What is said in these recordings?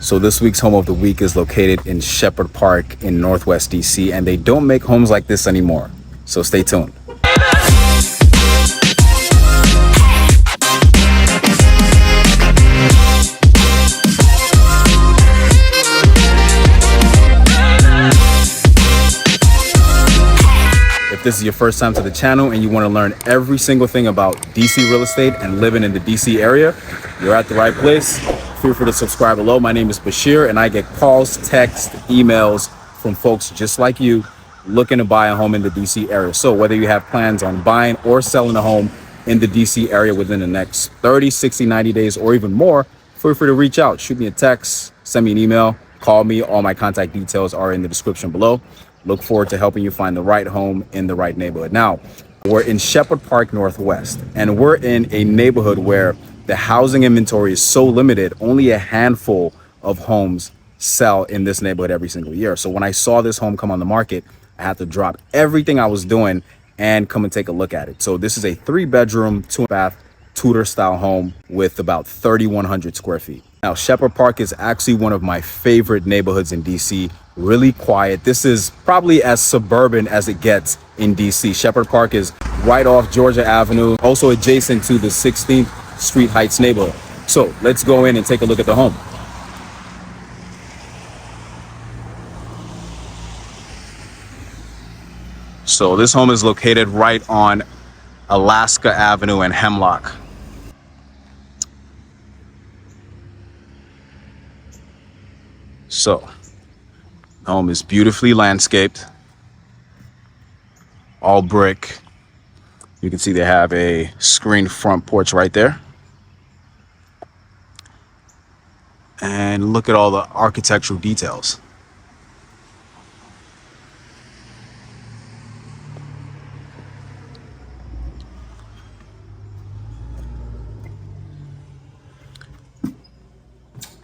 So this week's home of the week is located in Shepherd Park in Northwest DC, and they don't make homes like this anymore. So stay tuned. If this is your first time to the channel and you want to learn every single thing about DC real estate and living in the DC area, you're at the right place. Feel free to subscribe below. My name is Bashir, and I get calls, texts, emails from folks just like you looking to buy a home in the DC area. So whether you have plans on buying or selling a home in the DC area within the next 30, 60, 90 days or even more, feel free to reach out. Shoot me a text, send me an email, call me. All my contact details are in the description below. Look forward to helping you find the right home in the right neighborhood. Now, we're in Shepherd Park Northwest, and we're in a neighborhood where the housing inventory is so limited. Only a handful of homes sell in this neighborhood every single year. So when I saw this home come on the market, I had to drop everything I was doing and come and take a look at it. So this is a 3-bedroom, 2-bath, Tudor-style home with about 3,100 square feet. Now, Shepherd Park is actually one of my favorite neighborhoods in DC. Really quiet. This is probably as suburban as it gets in DC. Shepherd Park is right off Georgia Avenue, also adjacent to the 16th Street Heights neighborhood. So let's go in and take a look at the home. So this home is located right on Alaska Avenue and Hemlock. So the home is beautifully landscaped, all brick. You can see they have a screened front porch right there. And look at all the architectural details.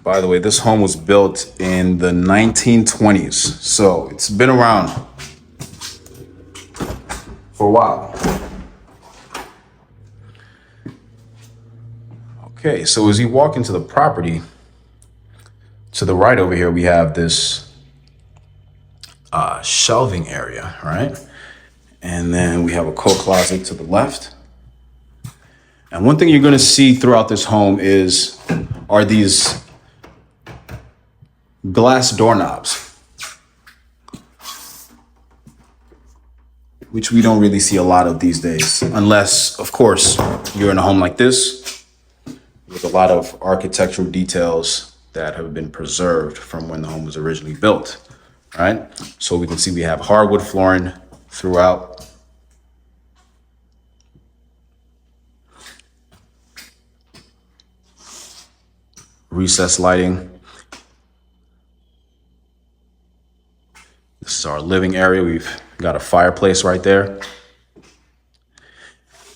By the way, this home was built in the 1920s, so it's been around for a while. Okay, so as you walk into the property, to the right over here, we have this shelving area, right? And then we have a coat closet to the left. And one thing you're gonna see throughout this home are these glass doorknobs, which we don't really see a lot of these days, unless, of course, you're in a home like this with a lot of architectural details that have been preserved from when the home was originally built, right? So we can see we have hardwood flooring throughout. Recessed lighting. This is our living area. We've got a fireplace right there.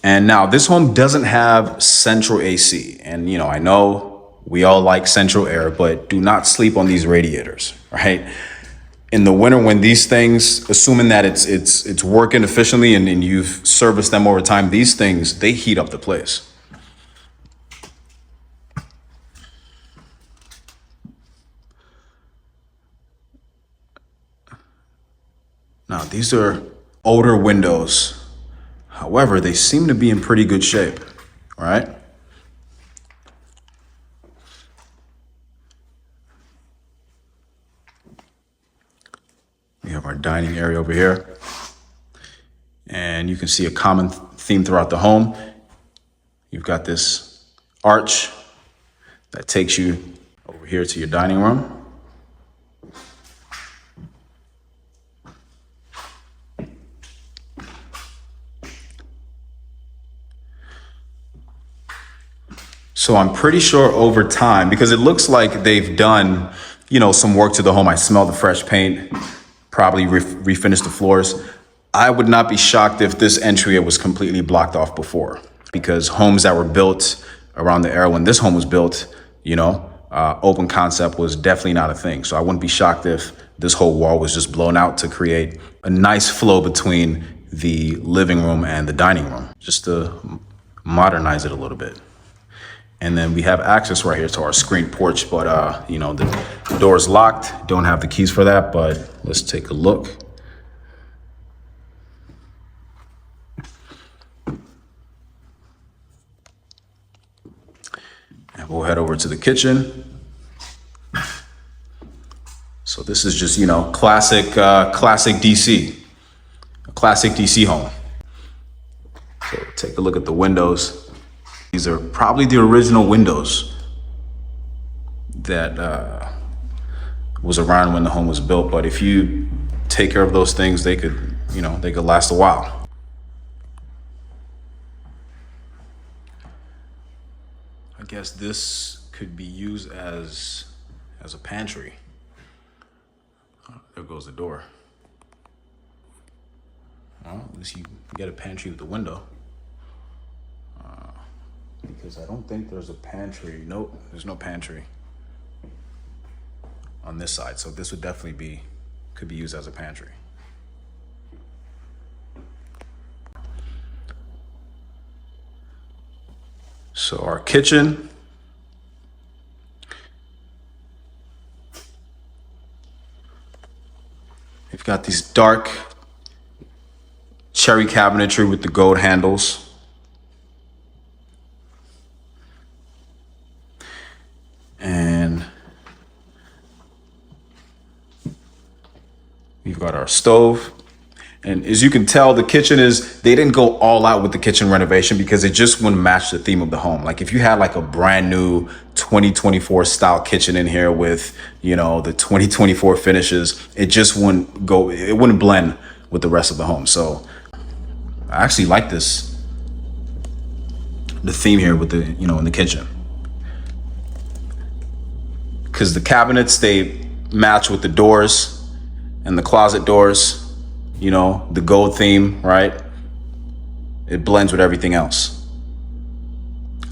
And now this home doesn't have central AC. And I know we all like central air, but do not sleep on these radiators, right? In the winter, when these things, assuming that it's working efficiently and you've serviced them over time, these things, they heat up the place. Now, these are older windows. However, they seem to be in pretty good shape, right? We have our dining area over here. And you can see a common theme throughout the home. You've got this arch that takes you over here to your dining room. So I'm pretty sure over time, because it looks like they've done, some work to the home. I smell the fresh paint, probably refinished the floors. I would not be shocked if this entry was completely blocked off before, because homes that were built around the era when this home was built, open concept was definitely not a thing. So I wouldn't be shocked if this whole wall was just blown out to create a nice flow between the living room and the dining room, just to modernize it a little bit. And then we have access right here to our screen porch, but you know, the door is locked. Don't have the keys for that, but let's take a look. And we'll head over to the kitchen. So this is just, you know, classic DC, a classic DC home. So take a look at the windows. These are probably the original windows that was around when the home was built. But if you take care of those things, they could, you know, they could last a while. I guess this could be used as a pantry. There goes the door. Well, at least you get a pantry with the window. Because I don't think there's a pantry. Nope, there's no pantry on this side. So this would definitely could be used as a pantry. So our kitchen. We've got these dark cherry cabinetry with the gold handles. And we've got our stove. And as you can tell, the kitchen they didn't go all out with the kitchen renovation because it just wouldn't match the theme of the home. Like if you had like a brand new 2024 style kitchen in here with, you know, the 2024 finishes, it just wouldn't go, it wouldn't blend with the rest of the home. So I actually like the theme here with the, you know, in the kitchen. Because the cabinets, they match with the doors and the closet doors, you know, the gold theme, right? It blends with everything else.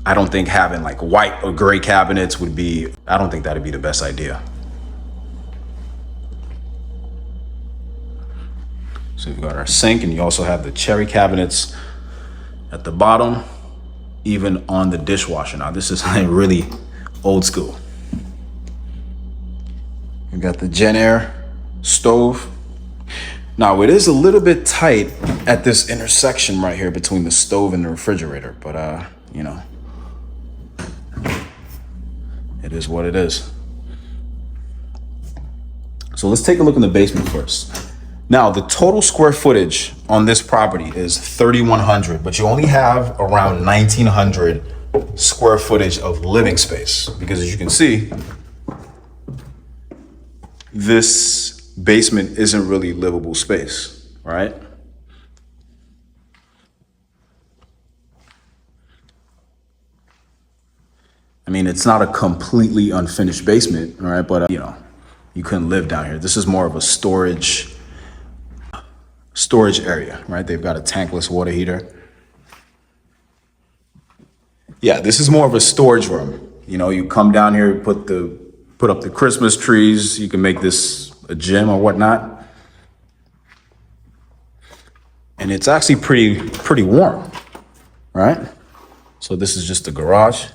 I don't think having like white or gray cabinets I don't think that'd be the best idea. So we've got our sink, and you also have the cherry cabinets at the bottom, even on the dishwasher. Now this is like really old school. We've got the Gen Air stove. Now it is a little bit tight at this intersection right here between the stove and the refrigerator, but you know, it is what it is. So let's take a look in the basement first. Now the total square footage on this property is 3,100, but you only have around 1,900 square footage of living space, because as you can see, this basement isn't really livable space, right? I mean, it's not a completely unfinished basement, all right? But you know, you couldn't live down here. This is more of a storage area, right? They've got a tankless water heater. Yeah, this is more of a storage room. You know, you come down here, put up the Christmas trees. You can make this a gym or whatnot. And it's actually pretty warm, right? So this is just the garage.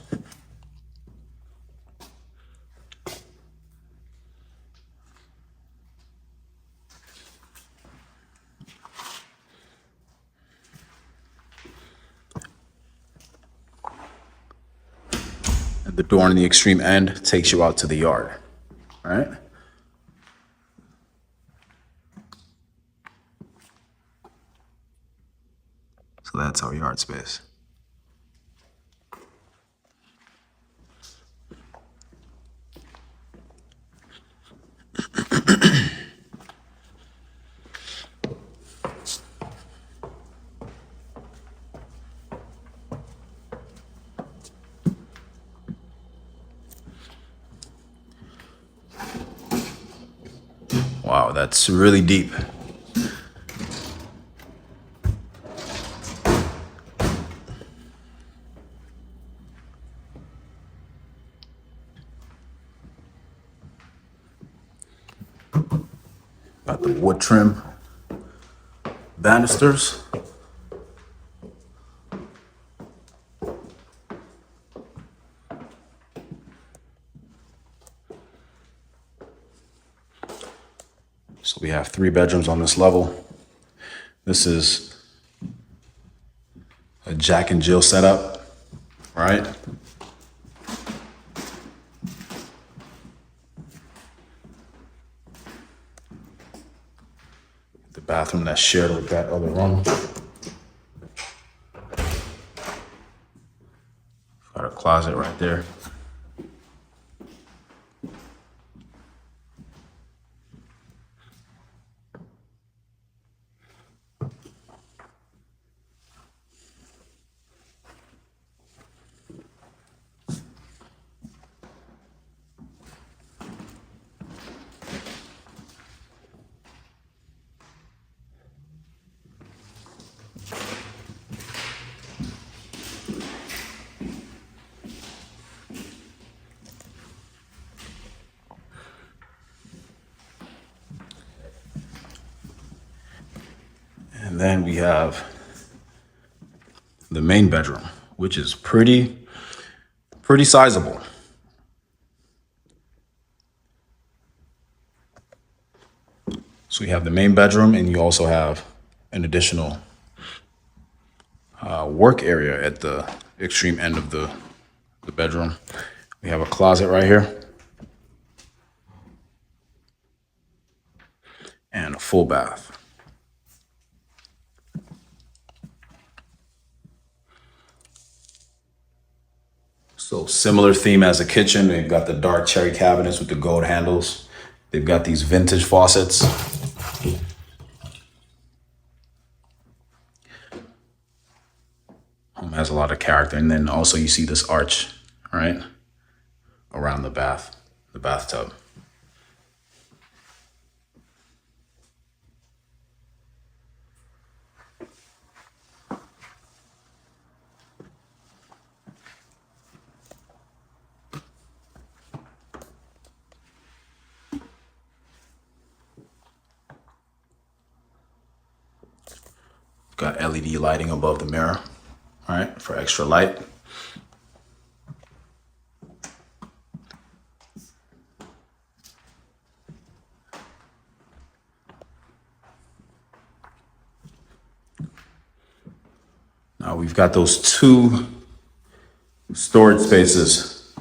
And the door on the extreme end takes you out to the yard, right? So that's our yard space. Wow, that's really deep. Got the wood trim banisters. So we have 3 bedrooms on this level. This is a Jack and Jill setup, right? The bathroom that's shared with that other room. Got a closet right there. And then we have the main bedroom, which is pretty sizable. So we have the main bedroom, and you also have an additional work area at the extreme end of the bedroom. We have a closet right here and a full bath. So similar theme as a kitchen. They've got the dark cherry cabinets with the gold handles. They've got these vintage faucets. Home has a lot of character. And then also you see this arch, right? Around the bathtub. Got LED lighting above the mirror, all right, for extra light. Now we've got those 2 storage spaces.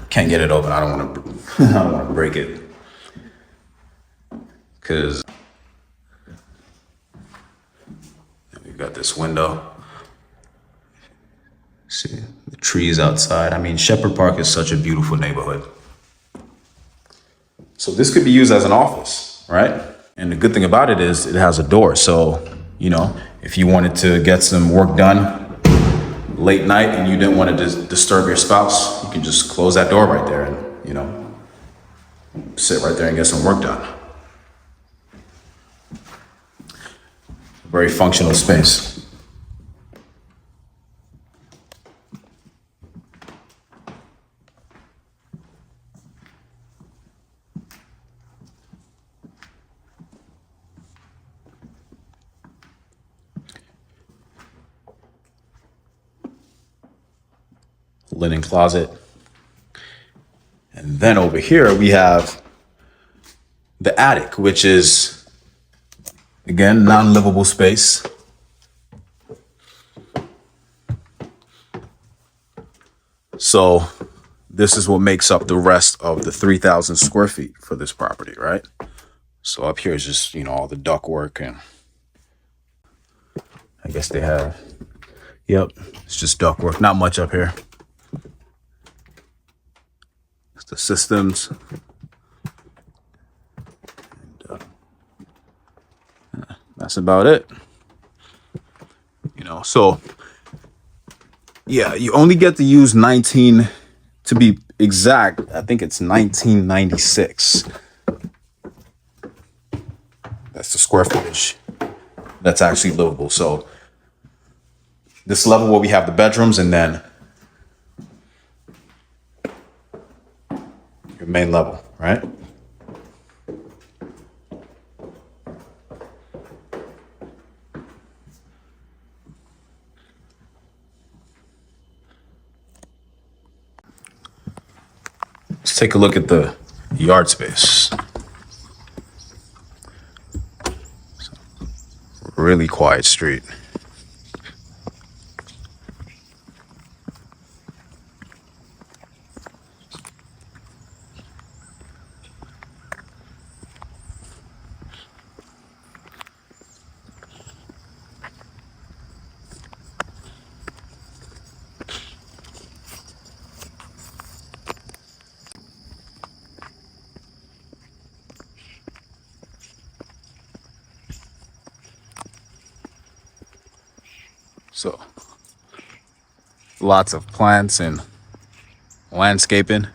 Can't get it open. I don't want to. I don't want to break it because we've got this window. See the trees outside. I mean, Shepherd Park is such a beautiful neighborhood. So this could be used as an office, right? And the good thing about it is it has a door. So, you know, if you wanted to get some work done late night and you didn't want to disturb your spouse, you can just close that door right there and, you know, sit right there and get some work done. Very functional space. Linen closet. And then over here we have the attic, which is, again, non-livable space. So this is what makes up the rest of the 3,000 square feet for this property, right? So up here is just, you know, all the ductwork, and I guess they have, yep, it's just ductwork, not much up here. It's the systems. That's about it. You know, so yeah, you only get to use 19, to be exact, I think it's 1996. That's the square footage that's actually livable. So this level where we have the bedrooms, and then your main level, right? Let's take a look at the yard space. really quiet street. So lots of plants and landscaping.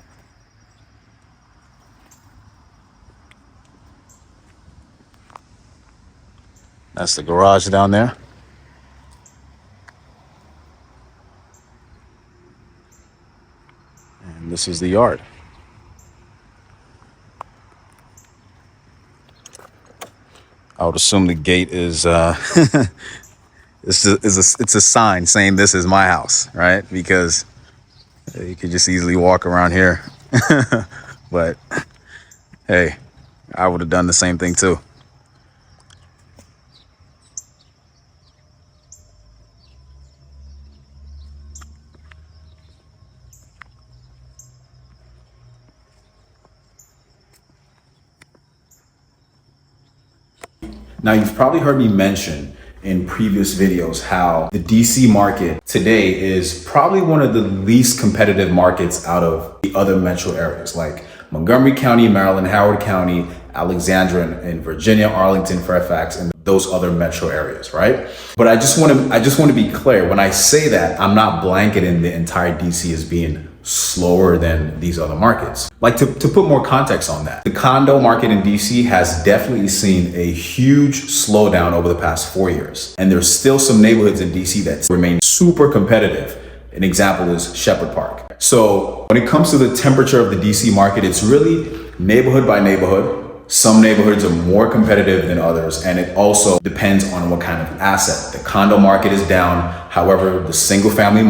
That's the garage down there. And this is the yard. I would assume the gate is it's a sign saying this is my house, right? Because you could just easily walk around here. But hey, I would have done the same thing too. Now, you've probably heard me mention in previous videos how the DC market today is probably one of the least competitive markets out of the other metro areas like Montgomery County, Maryland, Howard County, Alexandria in Virginia, Arlington, Fairfax, and those other metro areas, right? But I just want to be clear. When I say that, I'm not blanketing the entire DC as being slower than these other markets. Like to put more context on that, the condo market in DC has definitely seen a huge slowdown over the past 4 years. And there's still some neighborhoods in DC that remain super competitive. An example is Shepherd Park. So when it comes to the temperature of the DC market, it's really neighborhood by neighborhood. Some neighborhoods are more competitive than others, and it also depends on what kind of asset. The condo market is down. However, the single family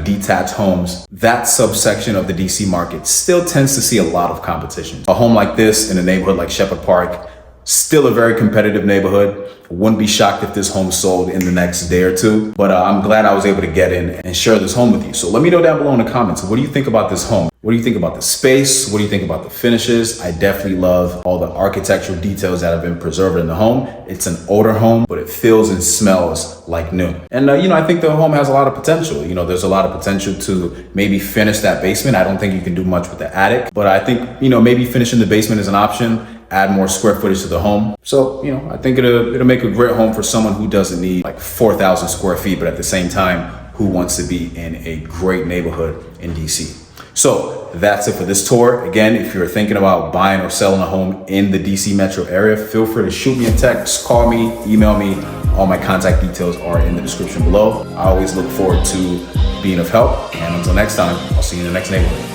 detached homes, that subsection of the DC market still tends to see a lot of competition. A home like this in a neighborhood like Shepherd Park, still a very competitive neighborhood. Wouldn't be shocked if this home sold in the next day or two, but I'm glad I was able to get in and share this home with you. So let me know down below in the comments, what do you think about this home? What do you think about the space? What do you think about the finishes? I definitely love all the architectural details that have been preserved in the home. It's an older home, but it feels and smells like new. And I think the home has a lot of potential. There's a lot of potential to maybe finish that basement. I don't think you can do much with the attic, but I think, maybe finishing the basement is an option. Add more square footage to the home. So, I think it'll make a great home for someone who doesn't need like 4,000 square feet, but at the same time, who wants to be in a great neighborhood in DC. So that's it for this tour. Again, if you're thinking about buying or selling a home in the DC metro area, feel free to shoot me a text, call me, email me. All my contact details are in the description below. I always look forward to being of help. And until next time, I'll see you in the next neighborhood.